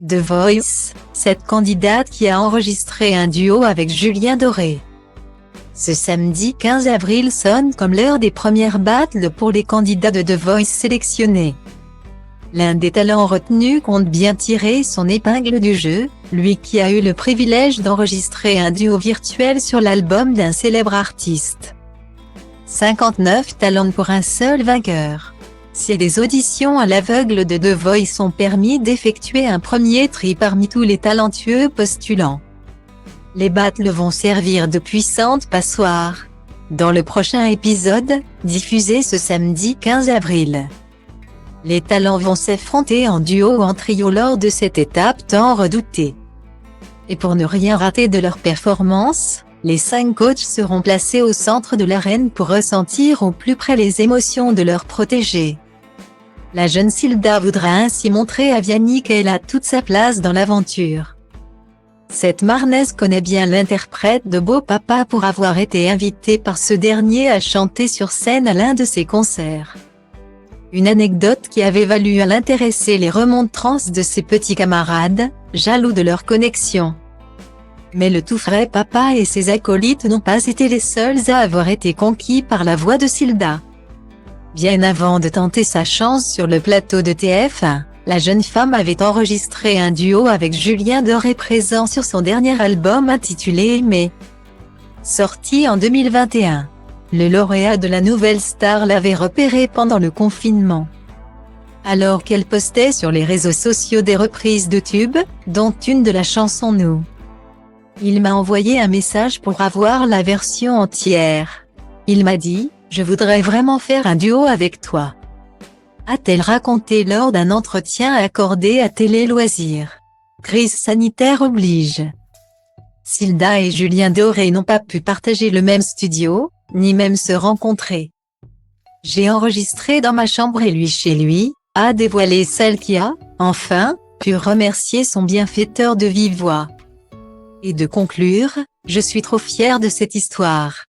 The Voice, cette candidate qui a enregistré un duo avec Julien Doré. Ce samedi 15 avril sonne comme l'heure des premières battles pour les candidats de The Voice sélectionnés. L'un des talents retenus compte bien tirer son épingle du jeu, lui qui a eu le privilège d'enregistrer un duo virtuel sur l'album d'un célèbre artiste. 59 talents pour un seul vainqueur. Si les auditions à l'aveugle de The Voice ont permis d'effectuer un premier tri parmi tous les talentueux postulants, les battles vont servir de puissantes passoires. Dans le prochain épisode, diffusé ce samedi 15 avril, les talents vont s'affronter en duo ou en trio lors de cette étape tant redoutée. Et pour ne rien rater de leur performance, les 5 coachs seront placés au centre de l'arène pour ressentir au plus près les émotions de leurs protégés. La jeune Silda voudra ainsi montrer à Vianney qu'elle a toute sa place dans l'aventure. Cette Marnaise connaît bien l'interprète de Beau Papa pour avoir été invitée par ce dernier à chanter sur scène à l'un de ses concerts. Une anecdote qui avait valu à l'intéresser les remontrances de ses petits camarades, jaloux de leur connexion. Mais le tout frais papa et ses acolytes n'ont pas été les seuls à avoir été conquis par la voix de Silda. Bien avant de tenter sa chance sur le plateau de TF1, la jeune femme avait enregistré un duo avec Julien Doré présent sur son dernier album intitulé Aimé. Sorti en 2021. Le lauréat de la Nouvelle Star l'avait repéré pendant le confinement, alors qu'elle postait sur les réseaux sociaux des reprises de tubes, dont une de la chanson Nous. Il m'a envoyé un message pour avoir la version entière. Il m'a dit « Je voudrais vraiment faire un duo avec toi », a-t-elle raconté lors d'un entretien accordé à Télé Loisirs. Crise sanitaire oblige. Silda et Julien Doré n'ont pas pu partager le même studio, ni même se rencontrer. J'ai enregistré dans ma chambre et lui chez lui, a dévoilé celle qui a, enfin, pu remercier son bienfaiteur de vive voix. Et de conclure, je suis trop fière de cette histoire.